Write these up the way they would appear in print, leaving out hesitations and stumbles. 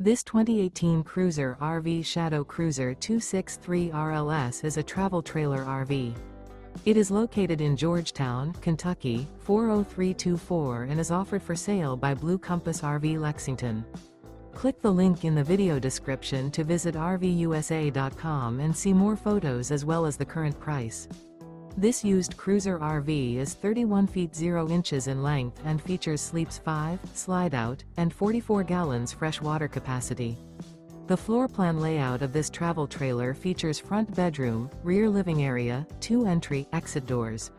This 2018 Cruiser RV Shadow Cruiser 263 RLS is a travel trailer RV. It is located in Georgetown, Kentucky, 40324 and is offered for sale by Blue Compass RV Lexington. Click the link in the video description to visit RVUSA.com and see more photos as well as the current price. This used cruiser RV is 31 feet 0 inches in length and features sleeps 5, slide-out, and 44 gallons fresh water capacity. The floor plan layout of this travel trailer features front bedroom, rear living area, 2 entry/exit doors.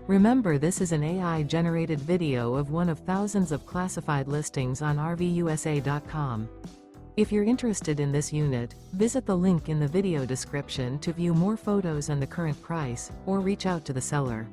Remember, this is an AI-generated video of one of thousands of classified listings on RVUSA.com. If you're interested in this unit, visit the link in the video description to view more photos and the current price, or reach out to the seller.